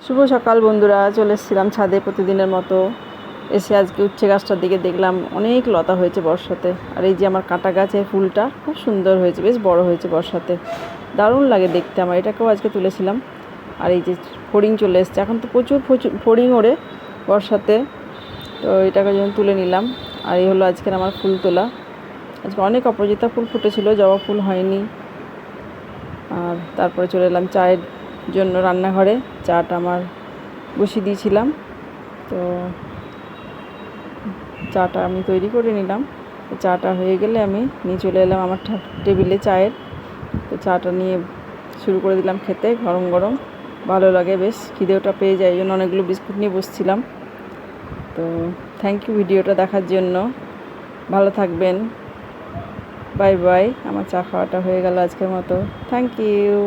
শুভ সকাল বন্ধুরা, চলে এসেছিলাম ছাদে প্রতিদিনের মতো। এসে আজকে উচ্ছে গাছটার দিকে দেখলাম অনেক লতা হয়েছে বর্ষাতে। আর এই যে আমার কাঁটা গাছের ফুলটা খুব সুন্দর হয়েছে, বেশ বড় হয়েছে বর্ষাতে, দারুণ লাগে দেখতে আমার। এটাকেও আজকে তুলেছিলাম। আর এই যে ফড়িং চলে এসছে, এখন তো প্রচুর ফড়িং ওড়ে বর্ষাতে, তো এটাকে যখন তুলে নিলাম। আর এই হলো আজকের আমার ফুল তোলা। আজকে অনেক অপরাজিতা ফুল ফুটেছিল, জবা ফুল হয়নি। আর তারপরে চলে এলাম চায়ের জন্য রান্নাঘরে। চাটা আমার বসিয়ে দিয়েছিলাম, তো চাটা আমি তৈরি করে নিলাম। চাটা হয়ে গেলে আমি নিয়ে চলে এলাম আমার টেবিলে চায়ের। তো চাটা নিয়ে শুরু করে দিলাম খেতে, গরম গরম ভালো লাগে, বেশ খিদেওটা পেয়ে যায়, এই জন্য অনেকগুলো বিস্কুট নিয়ে বসছিলাম। তো থ্যাংক ইউ ভিডিওটা দেখার জন্য, ভালো থাকবেন, বাই বাই। আমার চা খাওয়াটা হয়ে গেল আজকের মতো, থ্যাংক ইউ।